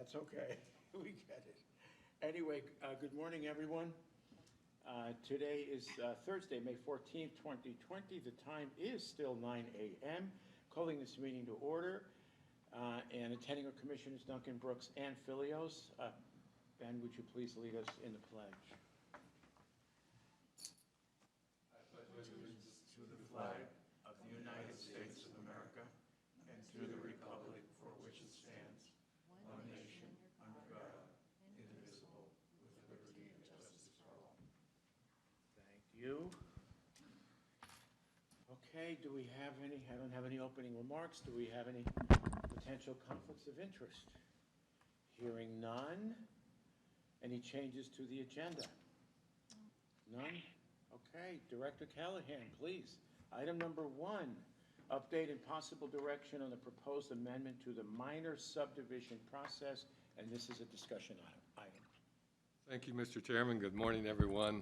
That's okay. We get it. Anyway, good morning, everyone. Today is Thursday, May 14th, 2020. The time is still 9 a.m. Calling this meeting to order. And attending our commissioners Duncan, Brooks, and Filios. Ben, would you please lead us in the pledge? I pledge allegiance to the flag of the United States of America and to the republic for which it stands, one nation, under God, indivisible, with liberty and justice for all. Thank you. Okay, do we have any, I don't have any opening remarks. Do we have any potential conflicts of interest? Hearing none. Any changes to the agenda? None? Okay, Director Callahan, please. Item number 1, update and possible direction on the proposed amendment to the minor subdivision process, and this is a discussion item. Thank you, Mr. Chairman. Good morning, everyone.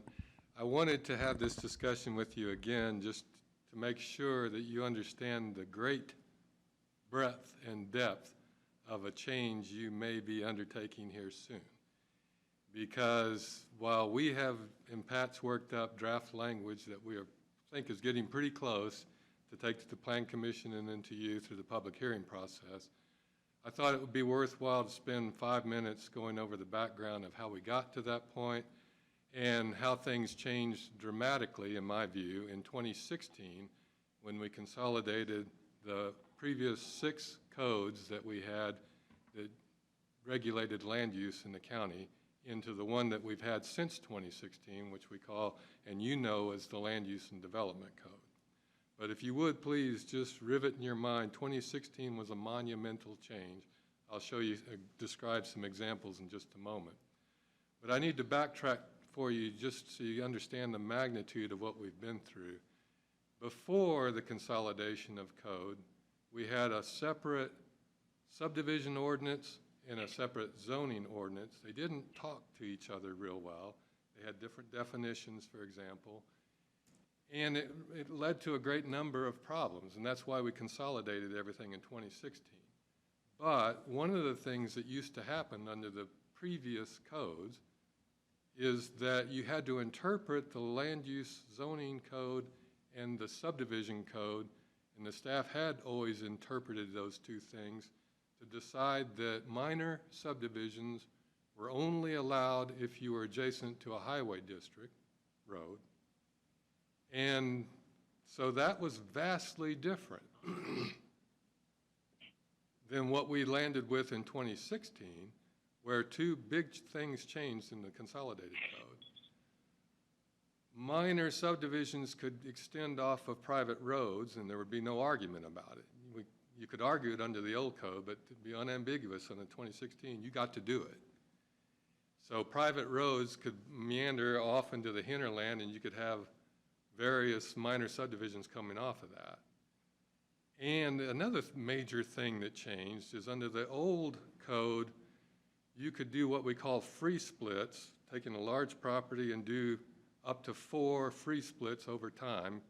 I wanted to have this discussion with you again just to make sure that you understand the great breadth and depth of a change you may be undertaking here soon. Because while we have in Pat's worked up draft language that we think is getting pretty close to take to the Plan Commission and then to you through the public hearing process, I thought it would be worthwhile to spend 5 minutes going over the background of how we got to that point and how things changed dramatically, in my view, in 2016 when we consolidated the previous 6 codes that we had that regulated land use in the county into the one that we've had since 2016, which we call, and you know, as the Land Use and Development Code. But if you would, please just rivet in your mind, 2016 was a monumental change. I'll show you, describe some examples in just a moment. But I need to backtrack for you just so you understand the magnitude of what we've been through. Before the consolidation of code, we had a separate subdivision ordinance and a separate zoning ordinance. They didn't talk to each other real well. They had different definitions, for example. And it led to a great number of problems, and that's why we consolidated everything in 2016. But one of the things that used to happen under the previous codes is that you had to interpret the land use zoning code and the subdivision code, and the staff had always interpreted those two things to decide that minor subdivisions were only allowed if you were adjacent to a highway district road. And so that was vastly different than what we landed with in 2016, where 2 big things changed in the consolidated code. Minor subdivisions could extend off of private roads and there would be no argument about it. You could argue it under the old code, but to be unambiguous on the 2016, you got to do it. So private roads could meander off into the hinterland and you could have various minor subdivisions coming off of that. And another major thing that changed is under the old code, you could do what we call free splits, taking a large property and do up to 4 free splits over time.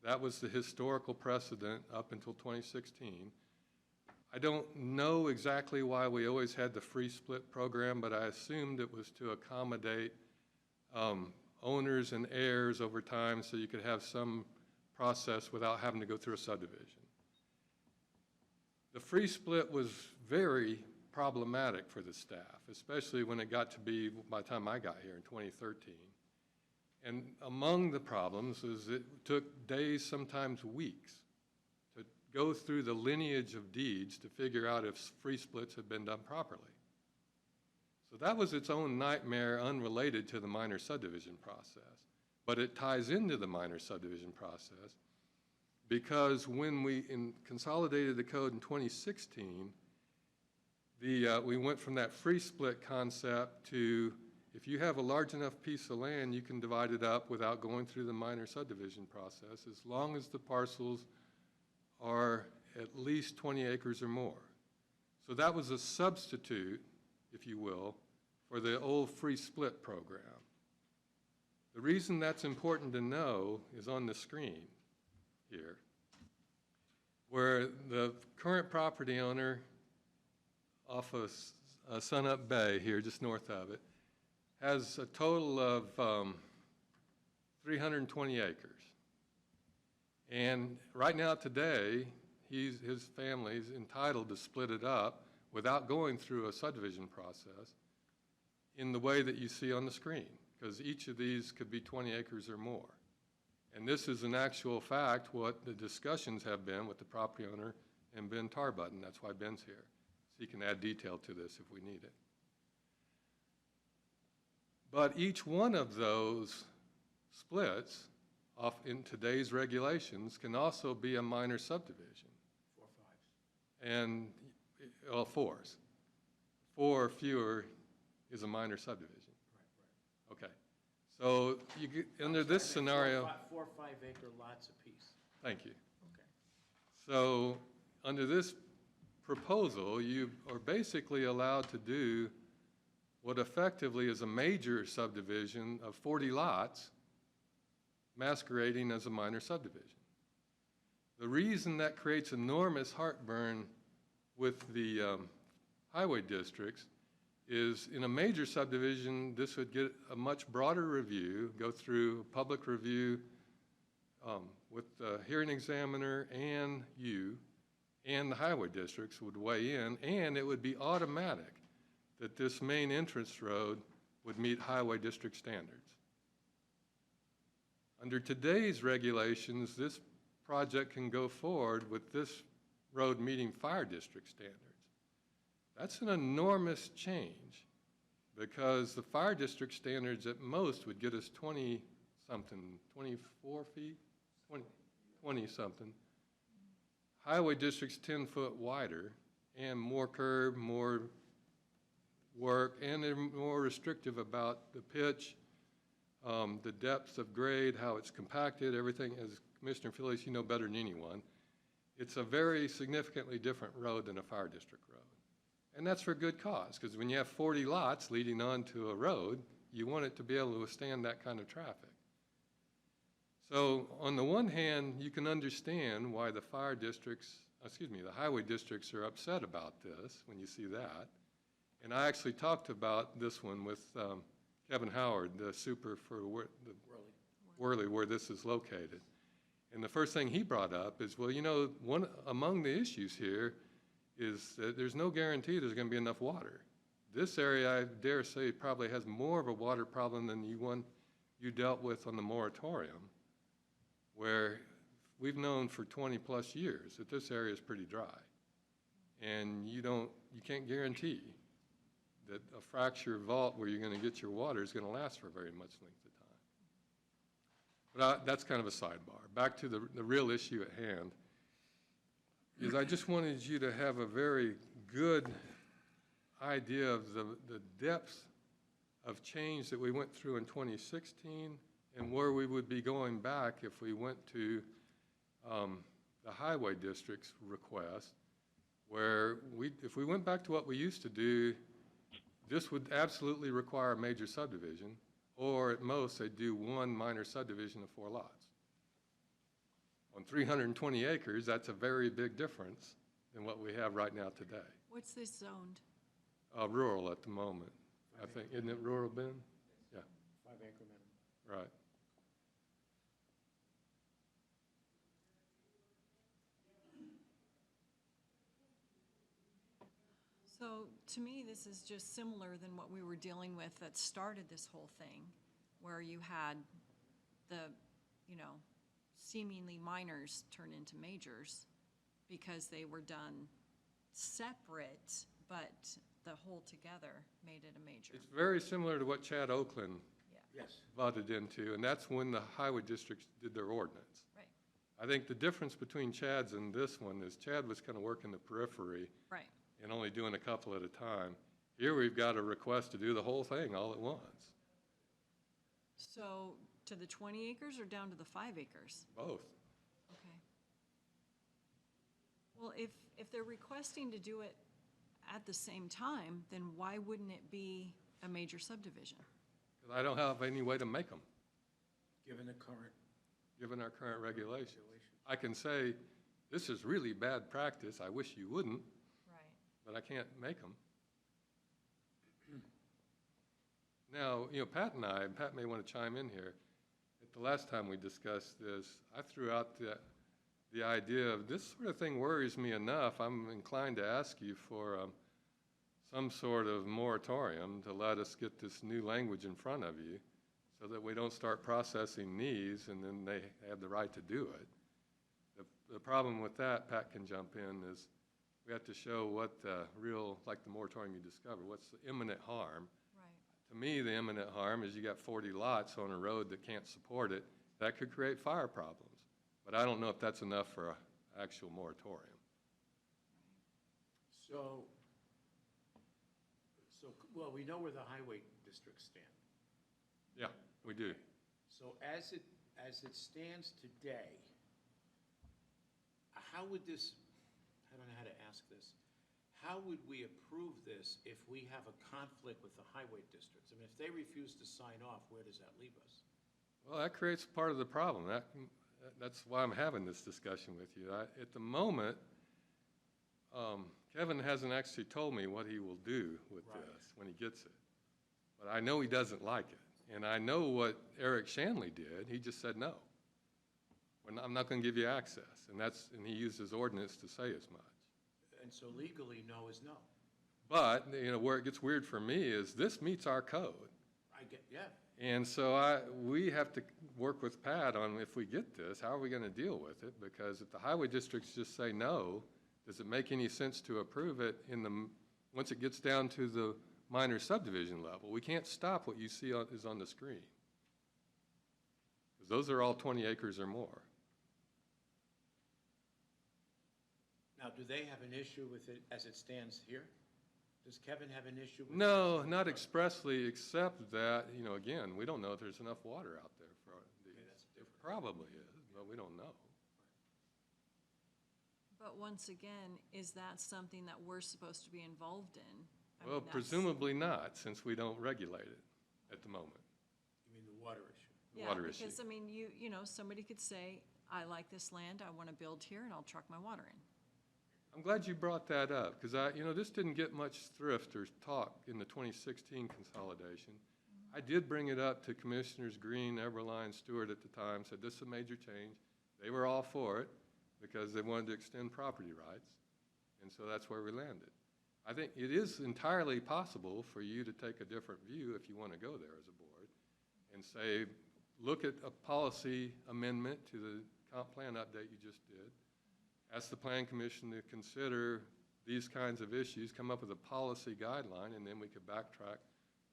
That was the historical precedent up until 2016. I don't know exactly why we always had the free split program, but I assumed it was to accommodate owners and heirs over time so you could have some process without having to go through a subdivision. The free split was very problematic for the staff, especially when it got to be, by the time I got here in 2013. And among the problems is it took days, sometimes weeks, to go through the lineage of deeds to figure out if free splits had been done properly. So that was its own nightmare unrelated to the minor subdivision process. But it ties into the minor subdivision process because when we consolidated the code in 2016, we went from that free split concept to if you have a large enough piece of land, you can divide it up without going through the minor subdivision process as long as the parcels are at least 20 acres or more. So that was a substitute, if you will, for the old free split program. The reason that's important to know is on the screen here, where the current property owner off of Sunup Bay here, just north of it, has a total of 320 acres. And right now, today, his family's entitled to split it up without going through a subdivision process in the way that you see on the screen, because each of these could be 20 acres or more. And this is in actual fact what the discussions have been with the property owner and Ben Tarbutton. That's why Ben's here. So he can add detail to this if we need it. But each one of those splits off in today's regulations can also be a minor subdivision. 4 5s. And, well, 4s. 4 or fewer is a minor subdivision. Right. Okay. So you get, under this scenario. 4 or 5 acre lots apiece. Thank you. Okay. So under this proposal, you are basically allowed to do what effectively is a major subdivision of 40 lots masquerading as a minor subdivision. The reason that creates enormous heartburn with the highway districts is in a major subdivision, this would get a much broader review, go through public review with the hearing examiner and you, and the highway districts would weigh in, and it would be automatic that this main entrance road would meet highway district standards. Under today's regulations, this project can go forward with this road meeting fire district standards. That's an enormous change because the fire district standards at most would get us 20-something, 24 feet, 20-something. Highway district's 10 foot wider and more curb, more work, and they're more restrictive about the pitch, the depth of grade, how it's compacted, everything. As Commissioner Phillips, you know better than anyone, it's a very significantly different road than a fire district road. And that's for good cause, because when you have 40 lots leading onto a road, you want it to be able to withstand that kind of traffic. So on the one hand, you can understand why the the highway districts are upset about this when you see that. And I actually talked about this one with Kevin Howard, the super for Worley, where this is located. And the first thing he brought up is, well, you know, one among the issues here is that there's no guarantee there's going to be enough water. This area, I dare say, probably has more of a water problem than the one you dealt with on the moratorium, where we've known for 20 plus years that this area is pretty dry. And you can't guarantee that a fracture vault where you're going to get your water is going to last for very much length of time. But that's kind of a sidebar. Back to the real issue at hand, is I just wanted you to have a very good idea of the depth of change that we went through in 2016 and where we would be going back if we went to the highway district's request, where if we went back to what we used to do, this would absolutely require a major subdivision, or at most they'd do one minor subdivision of 4 lots. On 320 acres, that's a very big difference than what we have right now today. What's this zoned? Rural at the moment, I think. Isn't it rural, Ben? Yeah. 5 acre minimum. Right. So to me, this is just similar than what we were dealing with that started this whole thing, where you had the, seemingly minors turn into majors because they were done separate, but the whole together made it a major. It's very similar to what Chad Oakland Yes. voted into, and that's when the highway districts did their ordinance. Right. I think the difference between Chad's and this one is Chad was kind of working the periphery Right. and only doing a couple at a time. Here we've got a request to do the whole thing all at once. So to the 20 acres or down to the 5 acres? Both. Okay. Well, if they're requesting to do it at the same time, then why wouldn't it be a major subdivision? Because I don't have any way to make them, Given the current given our current regulations. regulations. I can say, this is really bad practice, I wish you wouldn't, Right. but I can't make them. Now, Pat may want to chime in here. At the last time we discussed this, I threw out the idea of this sort of thing worries me enough. I'm inclined to ask you for some sort of moratorium to let us get this new language in front of you so that we don't start processing these and then they have the right to do it. The problem with that, Pat can jump in, is we have to show what the real, like the moratorium you discovered, what's the imminent harm. Right. To me, the imminent harm is you got 40 lots on a road that can't support it. That could create fire problems. But I don't know if that's enough for an actual moratorium. Well, we know where the highway districts stand. Yeah, we do. So as it stands today, how would this, I don't know how to ask this, how would we approve this if we have a conflict with the highway districts? I mean, if they refuse to sign off, where does that leave us? Well, that creates part of the problem. That's why I'm having this discussion with you. At the moment, Kevin hasn't actually told me what he will do with this when he gets it. But I know he doesn't like it. And I know what Eric Shanley did. He just said no. I'm not going to give you access. And he used his ordinance to say as much. And so legally, no is no. But, where it gets weird for me is this meets our code. Yeah. And so we have to work with Pat on if we get this, how are we going to deal with it? Because if the highway districts just say no, does it make any sense to approve it once it gets down to the minor subdivision level? We can't stop what you see is on the screen. Because those are all 20 acres or more. Now, do they have an issue with it as it stands here? Does Kevin have an issue with it? No, not expressly, except that, again, we don't know if there's enough water out there for these. Okay, that's It different. probably is, but we don't know. But once again, is that something that we're supposed to be involved in? I Well, mean, that's- presumably not, since we don't regulate it at the moment. You mean the water issue? Yeah, Water issue. because, I mean, somebody could say, I like this land, I want to build here, and I'll truck my water in. I'm glad you brought that up, because this didn't get much thrift or talk in the 2016 consolidation. I did bring it up to Commissioners Green, Eberline, Stewart at the time, said this is a major change. They were all for it because they wanted to extend property rights, and so that's where we landed. I think it is entirely possible for you to take a different view if you want to go there as a board and say, look at a policy amendment to the comp plan update you just did. Ask the Plan Commission to consider these kinds of issues, come up with a policy guideline, and then we could backtrack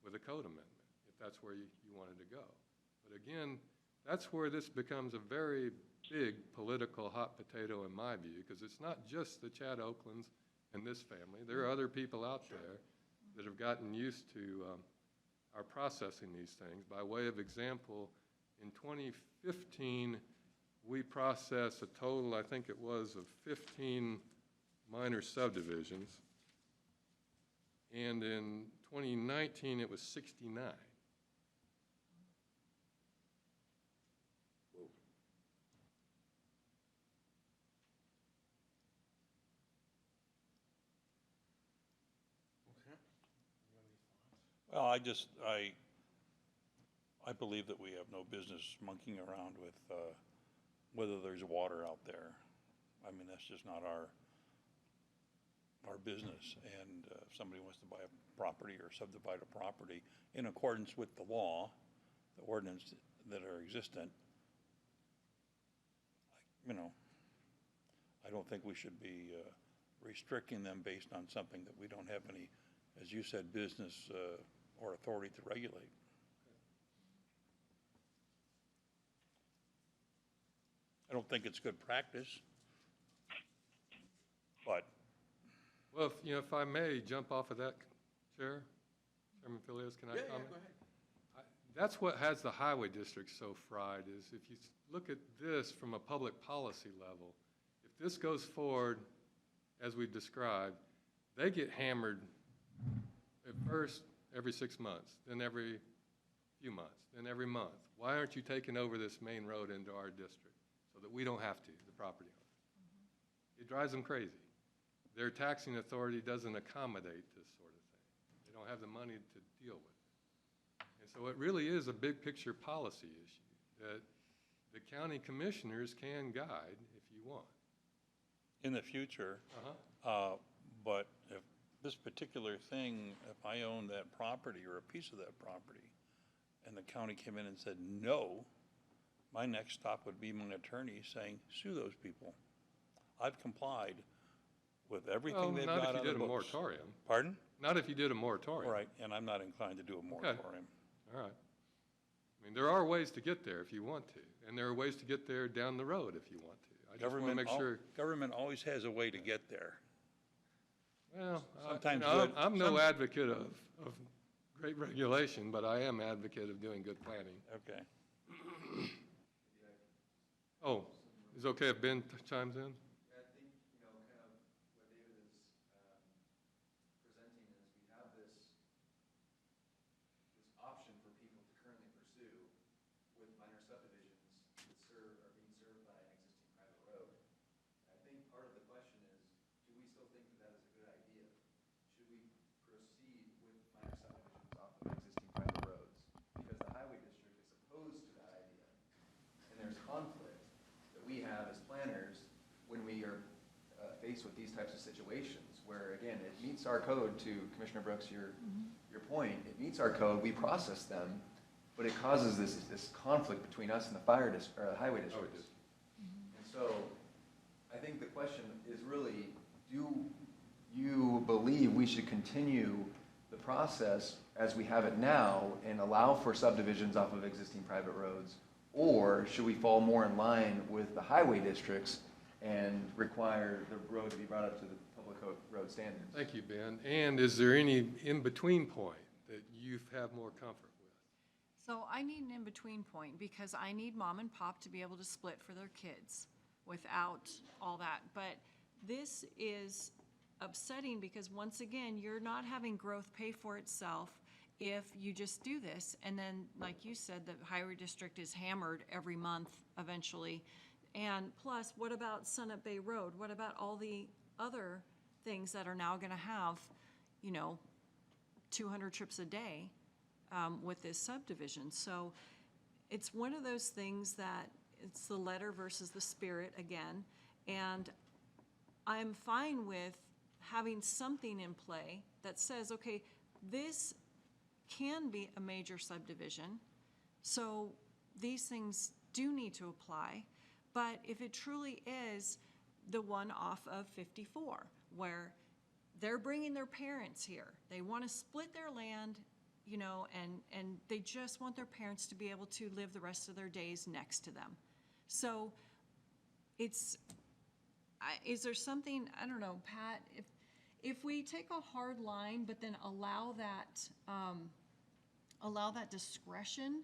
with a code amendment if that's where you wanted to go. But again, that's where this becomes a very big political hot potato in my view, because it's not just the Chad Oaklands and this family. There are other people out there that have gotten used to our processing these things. By way of example, in 2015, we processed a total, I think it was, of 15 minor subdivisions. And in 2019, it was 69. Okay. You have any thoughts? Well, I believe that we have no business monkeying around with whether there's water out there. I mean, that's just not our business. And if somebody wants to buy a property or subdivide a property in accordance with the law, the ordinance that are existent, I don't think we should be restricting them based on something that we don't have any, as you said, business or authority to regulate. I don't think it's good practice, but. Well, if I may jump off of that, Chairman Filios, can I comment? Yeah, go ahead. That's what has the highway district so fried, is if you look at this from a public policy level, if this goes forward as we've described, they get hammered at first every 6 months, then every few months, then every month. Why aren't you taking over this main road into our district so that we don't have to, the property owners? It drives them crazy. Their taxing authority doesn't accommodate this sort of thing. They don't have the money to deal with it. And so it really is a big picture policy issue that the county commissioners can guide if you want. In the future, but if this particular thing, if I owned that property or a piece of that property, and the county came in and said, no, my next stop would be my attorney saying, sue those people. I've complied with everything they've got on the books. Not if you did a moratorium. Pardon? Not if you did a moratorium. Right, and I'm not inclined to do a moratorium. All right. I mean, there are ways to get there if you want to, and there are ways to get there down the road if you want to. I just want to make sure. Government always has a way to get there. Well, Sometimes I'm no advocate of great regulation, but I am advocate of doing good planning. Okay. Oh, is it okay if Ben chimes in? I think, kind of what David is presenting is we have this option for people to currently pursue with minor subdivisions that are being served by an existing private road. I think part of the question is, do we still think that is a good idea? Should we proceed with minor subdivisions off of existing private roads? Because the highway district is opposed to that idea. And there's conflict that we have as planners when we are faced with these types of situations, where, again, it meets our code, to Commissioner Brooks, your point, it meets our code, we process them, but it causes this conflict between us and the highway districts. And so, I think the question is really, do you believe we should continue the process as we have it now and allow for subdivisions off of existing private roads? Or should we fall more in line with the highway districts and require the road to be brought up to the public road standards? Thank you, Ben. And is there any in-between point that you have more comfort with? So I need an in-between point, because I need mom and pop to be able to split for their kids without all that. But this is upsetting because, once again, you're not having growth pay for itself if you just do this. And then, like you said, the highway district is hammered every month eventually. And plus, what about Sunup Bay Road? What about all the other things that are now gonna have, 200 trips a day with this subdivision? So it's one of those things that it's the letter versus the spirit again. And I'm fine with having something in play that says, okay, this can be a major subdivision, so these things do need to apply. But if it truly is the one off of 54, where they're bringing their parents here, they want to split their land, and they just want their parents to be able to live the rest of their days next to them. So is there something, I don't know, Pat, if we take a hard line, but then allow that discretion,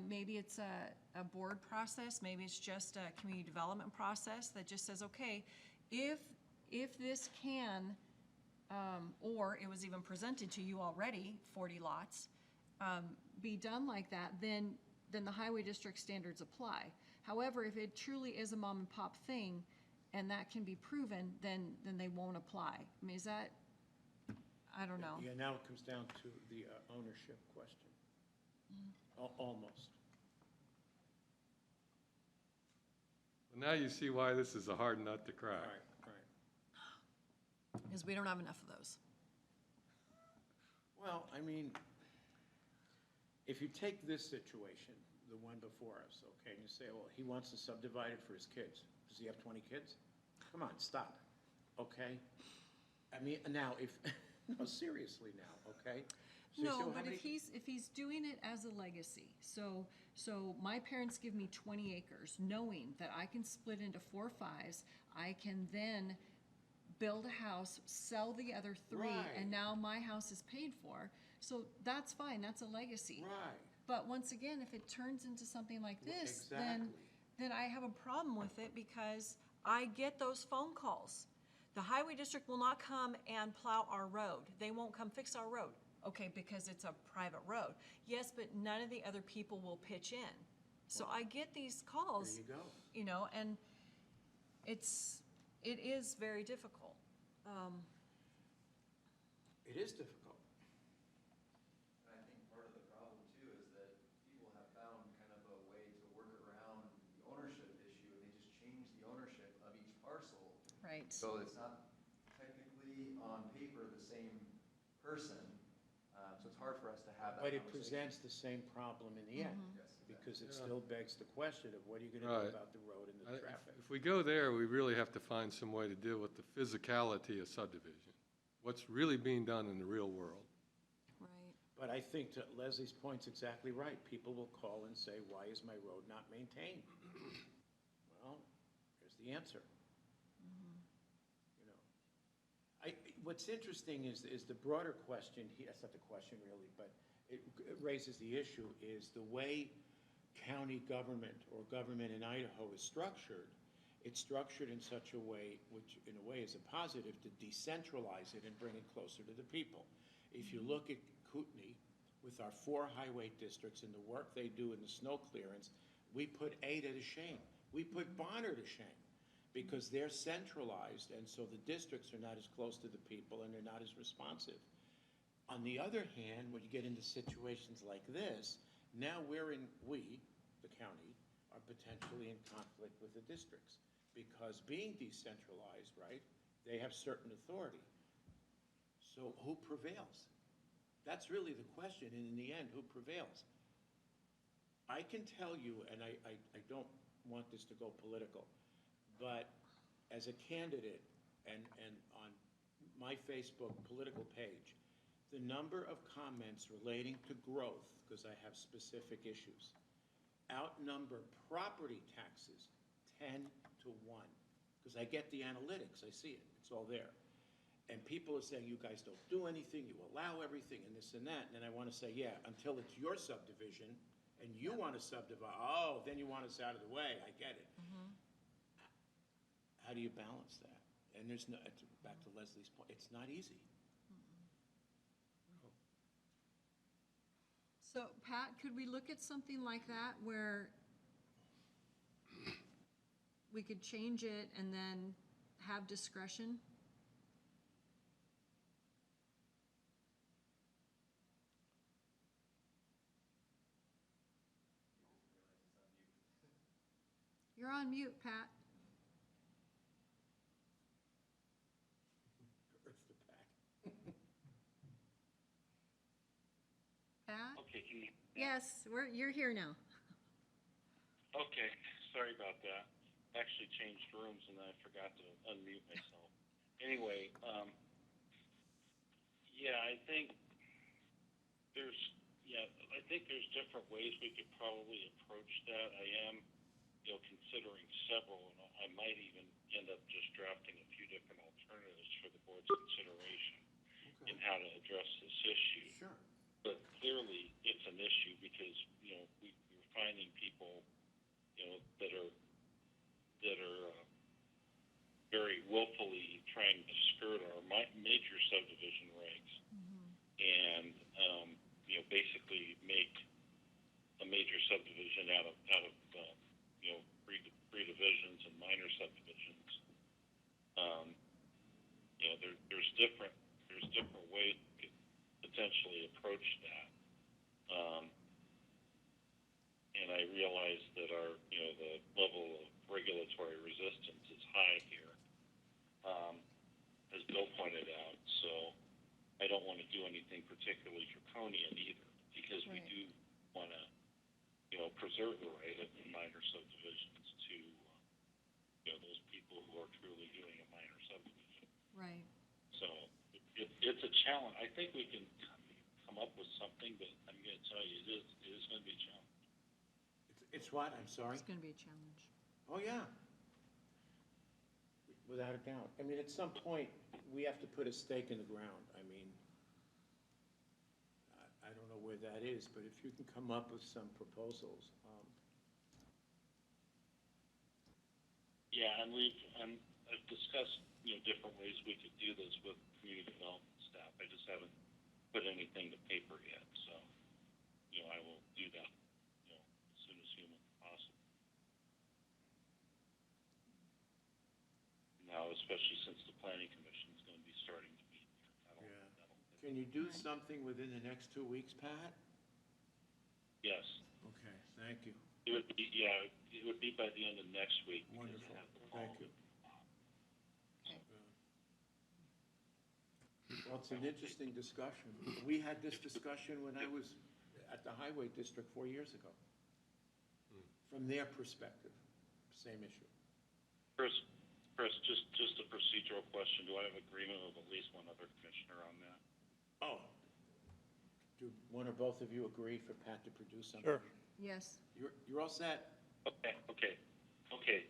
maybe it's a board process, maybe it's just a community development process that just says, okay, if this can, or it was even presented to you already, 40 lots, be done like that, then the highway district standards apply. However, if it truly is a mom and pop thing, and that can be proven, then they won't apply. I mean, is that, I don't know. Yeah, now it comes down to the ownership question. Almost. Well, now you see why this is a hard nut to crack. Right. Because we don't have enough of those. Well, I mean, if you take this situation, the one before us, okay, and you say, well, he wants to subdivide it for his kids. Does he have 20 kids? Come on, stop, okay? I mean, now, no, seriously now, okay? So you say, No, well, how but many- if he's doing it as a legacy, so my parents give me 20 acres, knowing that I can split into 4 5s, I can then build a house, sell the other 3, Right. and now my house is paid for, so that's fine, that's a legacy. Right, But once again, if it turns into something like this, exactly. then I have a problem with it, because I get those phone calls. The highway district will not come and plow our road. They won't come fix our road. Okay, because it's a private road. Yes, but none of the other people will pitch in. So I get these calls. There you go. And it is very difficult. It is difficult. And I think part of the problem Right. So it's not technically on paper the same person, so it's hard for us to have that But it conversation. presents the same problem in the end, Yes, exactly. because it Yeah. still begs the question of what are you gonna Right. do about the road and the traffic? If we go there, we really have to find some way to deal with the physicality of subdivision. What's really being done in the real world. Right. But I think that Leslie's point's exactly right. People will call and say, why is my road not maintained? Well, here's the answer. You know, what's interesting is the broader question here, that's not the question really, but it raises the issue, is the way county government or government in Idaho is structured. It's structured in such a way, which in a way is a positive, to decentralize it and bring it closer to the people. If you look at Kootenai, with our 4 highway districts and the work they do in the snow clearance, we put Ada to shame. We put Bonner to shame, because they're centralized, and so the districts are not as close to the people and they're not as responsive. On the other hand, when you get into situations like this, now we, the county, are potentially in conflict with the districts, because being decentralized, right, they have certain authority. So who prevails? That's really the question, and in the end, who prevails? I can tell you, and I don't want this to go political, but as a candidate and on my Facebook political page, the number of comments relating to growth, because I have specific issues, outnumber property taxes 10 to 1. Because I get the analytics, I see it, it's all there. And people are saying, you guys don't do anything, you allow everything, and this and that. And then I want to say, yeah, until it's your subdivision, and you want to subdivide, oh, then you want us out of the way, I get it. How do you balance that? And there's no, back to Leslie's point, it's not easy. So Pat, could we look at something like that where we could change it and then have discretion? You're on mute, Pat. Earth the pack. Pat? Okay, can you? Yes, you're here now. Okay, sorry about that. Actually changed rooms and I forgot to unmute myself. Anyway, yeah, I think there's different ways we could probably approach that. I am, considering several, and I might even end up just drafting a few different alternatives for the board's consideration in how to address this issue. Sure. But clearly, it's an issue because, we're finding people, that are very willfully trying to skirt our major subdivision regs and, basically make a major subdivision out of three divisions and minor subdivisions. There's different ways to potentially approach that. And I realize that the level of regulatory resistance is high here, as Bill pointed out. So I don't want to do anything particularly draconian either, because we do want to, preserve the right of minor subdivisions to, those people who are truly doing a minor subdivision. Right. So it's a challenge. I think we can come up with something, but I'm going to tell you, it is going to be a challenge. It's what, I'm sorry? It's going to be a challenge. Oh, yeah. Without a doubt. I mean, at some point, we have to put a stake in the ground. I mean, I don't know where that is, but if you can come up with some proposals. Yeah, and I've discussed, different ways we could do this with community development staff. I just haven't put anything to paper yet, so, I will do that, as soon as humanly possible. Now, especially since the planning commission is going to be starting to meet. Can you do something within the next 2 weeks, Pat? Yes, Okay, thank you. it would be by the end of next week. because I Wonderful. have the Thank fall. you. Okay. Well, it's an interesting discussion. We had this discussion when I was at the Highway District 4 years ago. From their perspective, same issue. Chris, just a procedural question. Do I have agreement with at least one other commissioner on that? Oh. Do one or both of you agree for Pat to produce something? Sure. Yes. You're all set? Okay,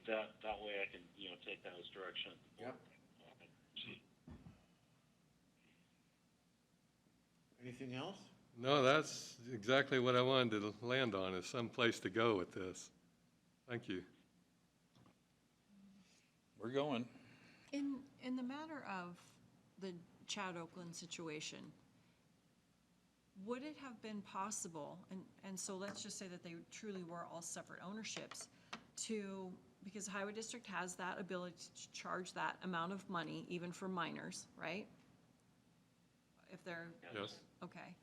that way I can, take that as direction. Yep. See. Anything else? No, that's exactly what I wanted to land on, is some place to go with this. Thank you. We're going. In the matter of the Chad Oakland situation, would it have been possible, and so let's just say that they truly were all separate ownerships, because the Highway District has that ability to charge that amount of money even for minors, right? If they're, Yes. okay.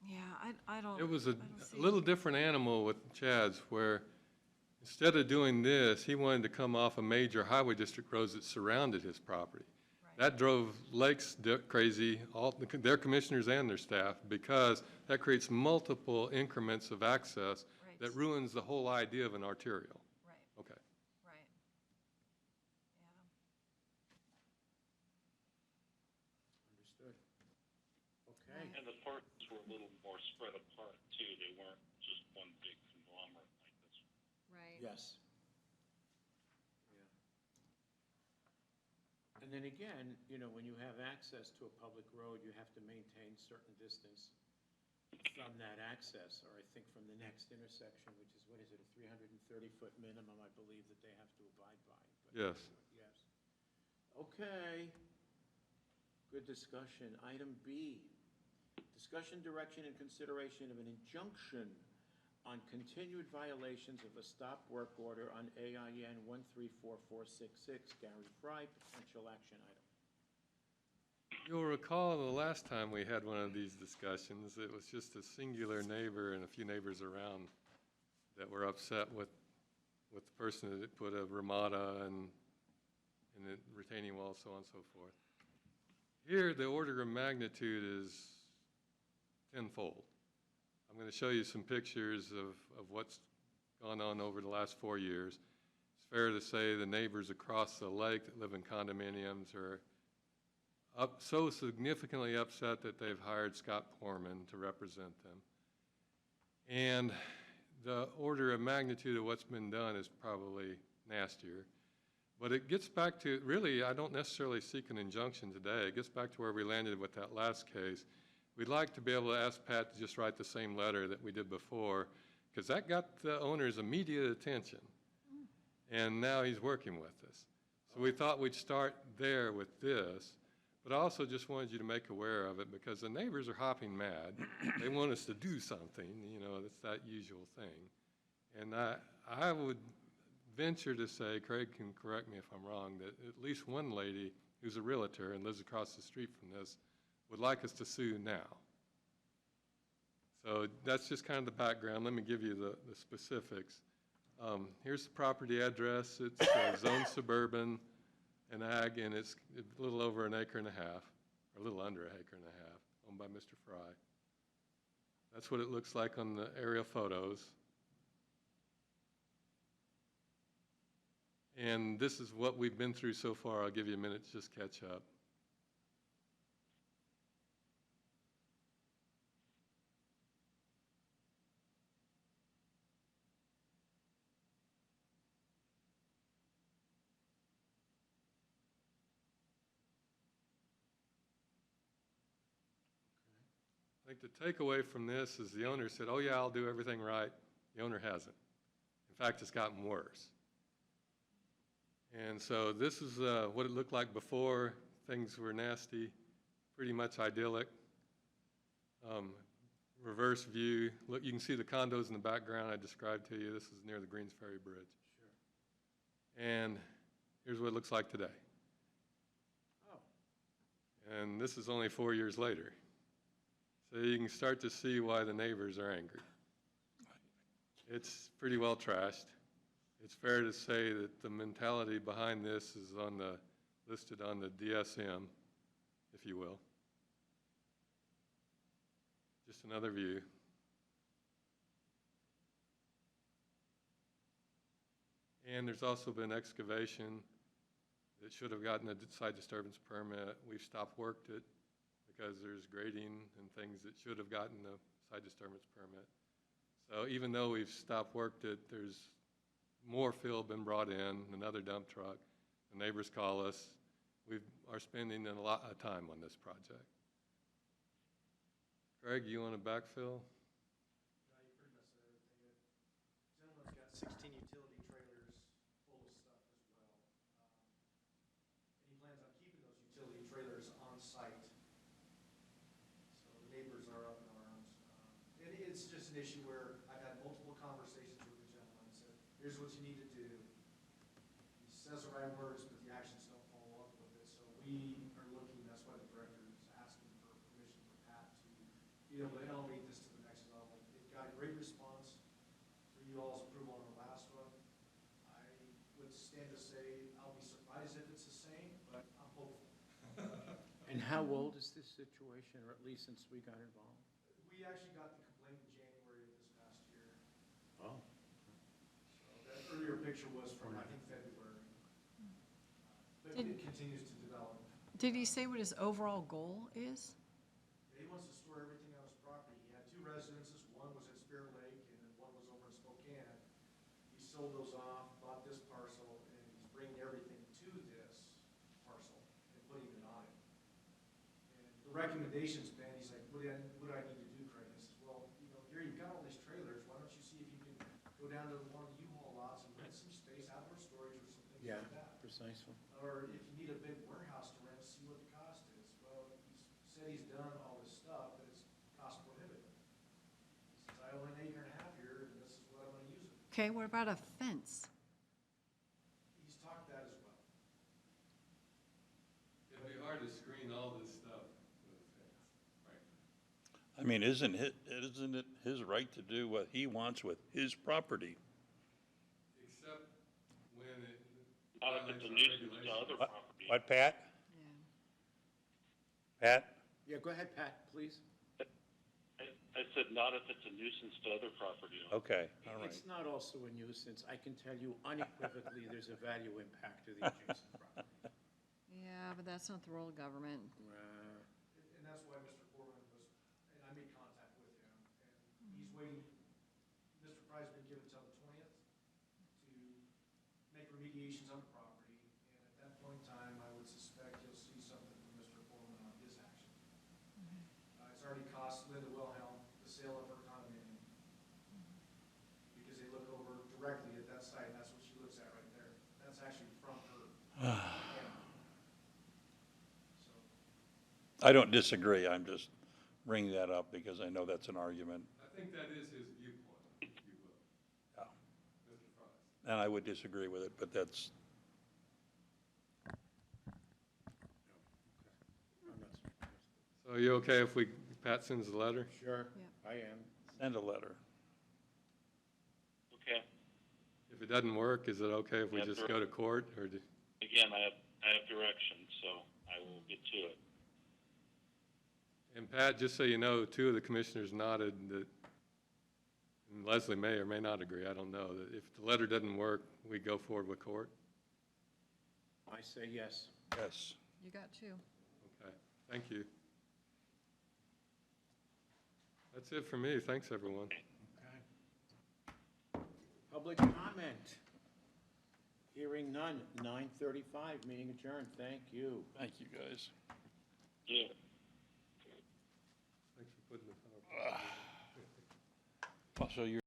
Yeah, I don't. It was I a don't see- little different animal with Chad's, where instead of doing this, he wanted to come off of major highway district roads that surrounded his property. Right. That drove Lakes crazy, all their commissioners and their staff, because that creates multiple increments of access Right. that ruins the whole idea of an arterial. Right, Okay. right. Yeah. Understood. Okay. And the parks were a little more spread apart too. They weren't just one big conglomerate like this. Right. Yes. Yeah. And then again, when you have access to a public road, you have to maintain certain distance from that access, or I think from the next intersection, which is, what is it, a 330-foot minimum, I believe, that they have to abide by. But- Yes. Yes. Okay. Good discussion. Item B, discussion, direction, and consideration of an injunction on continued violations of a stop work order on AIN 134466, Gary Fry, potential action item. You'll recall the last time we had one of these discussions, it was just a singular neighbor and a few neighbors around that were upset with the person that put a ramada and a retaining wall, so on and so forth. Here, the order of magnitude is tenfold. I'm going to show you some pictures of what's gone on over the last 4 years. It's fair to say the neighbors across the lake that live in condominiums are so significantly upset that they've hired Scott Porman to represent them. And the order of magnitude of what's been done is probably nastier. But it gets back to, really, I don't necessarily seek an injunction today. It gets back to where we landed with that last case. We'd like to be able to ask Pat to just write the same letter that we did before, because that got the owner's immediate attention. And now he's working with us. So we thought we'd start there with this. But I also just wanted you to make aware of it, because the neighbors are hopping mad. They want us to do something, that's that usual thing. And I would venture to say, Craig can correct me if I'm wrong, that at least one lady who's a realtor and lives across the street from this would like us to sue now. So that's just kind of the background. Let me give you the specifics. Here's the property address. It's zone suburban and ag, and it's a little over an acre and a half, or a little under an acre and a half, owned by Mr. Fry. That's what it looks like on the aerial photos. And this is what we've been through so far. I'll give you a minute to just catch up. I think the takeaway from this is the owner said, oh yeah, I'll do everything right. The owner hasn't. In fact, it's gotten worse. And so this is what it looked like before. Things were nasty, pretty much idyllic. Reverse view. Look, you can see the condos in the background I described to you. This is near the Greens Ferry Bridge. Sure. And here's what it looks like today. Oh. And this is only 4 years later. So you can start to see why the neighbors are angry. It's pretty well trashed. It's fair to say that the mentality behind this is on the listed on the DSM, if you will. Just another view. And there's also been excavation that should have gotten a site disturbance permit. We've stopped worked it because there's grading and things that should have gotten a site disturbance permit. So even though we've stopped worked it, there's more fill been brought in, another dump truck. The neighbors call us. We are spending a lot of time on this project. Greg, you want to backfill? No, you pretty much said everything. The gentleman's got 16 utility trailers full of stuff as well. And he plans on keeping those utility trailers on site. So the neighbors are up in arms. And it's just an issue where I've had multiple conversations with the gentleman and said, here's what you need to do. He says the right words, but the actions don't follow up with it. So we are looking, that's why the director is asking for permission for Pat to be able to elevate this to the next level. It got a great response for you all's approval on the last one. I would stand to say, I'll be surprised if it's the same, but I'm hopeful. And how old is this situation, or at least since we got involved? We actually got the complaint in January of this past year. Oh. So that earlier picture was from, I think, February. But it continues to develop. Did he say what his overall goal is? He wants to store everything on his property. He had two residences. One was at Spirit Lake and then one was over in Spokane. He sold those off, bought this parcel, and he's bringing everything to this parcel and putting it on it. And the recommendation's been, he's like, what do I need to do, Craig? I says, well, here you've got all these trailers. Why don't you see if you can go down to one of the U-Haul lots and rent some space, outdoor storage or some things Yeah, like that. precisely. Or if you need a big warehouse to rent, see what the cost is. Well, he's said he's done all this stuff, but it's cost prohibitive. He says, I own an acre and a half here, and this is what I'm gonna use it. Okay, what about a fence? He's talked that as well. It'd be hard to screen all this stuff with a fence, right? I mean, isn't it his right to do what he wants with his property? Except when it Not if it's a violates our nuisance to regulations. other What, property. what, Pat? Pat? Yeah, go ahead, Pat, please. I said not if it's a nuisance to other property owners. Okay, all right. It's not also a nuisance. I can tell you unequivocally, there's a value impact to the adjacent property. Yeah, but that's not the role of government. And that's why Mr. Foreman was, and I made contact with him, and he's waiting. Mr. Fry's been given until the 20th to make remediations on the property, and at that point in time, I would suspect you'll see something from Mr. Foreman on his action. It's already cost Linda Wilhelm the sale of her condominium, because they look over directly at that site, and that's what she looks at right there. That's actually from her. So, I don't disagree, I'm just bringing that up because I know that's an argument. I think that is his viewpoint, if you will, Yeah. Mr. Fries. And I would disagree with it, but that's, I'm not surprised. So are you okay if Pat sends a letter? Sure, Yeah. I am. send a letter. Okay, If it doesn't work, is it okay if we Yeah, just sure. go to court, or do? again, I have direction, so I will get to it. And Pat, just so you know, two of the commissioners nodded that, and Leslie may or may not agree, I don't know, that if the letter doesn't work, we go forward with court. I say yes. Yes. You got two. Okay, thank you. That's it for me, thanks, everyone. Okay. Public comment. Hearing none, 9:35, meeting adjourned. Thank you. Thank you, guys. Yeah. Thanks for putting the PowerPoint. So you're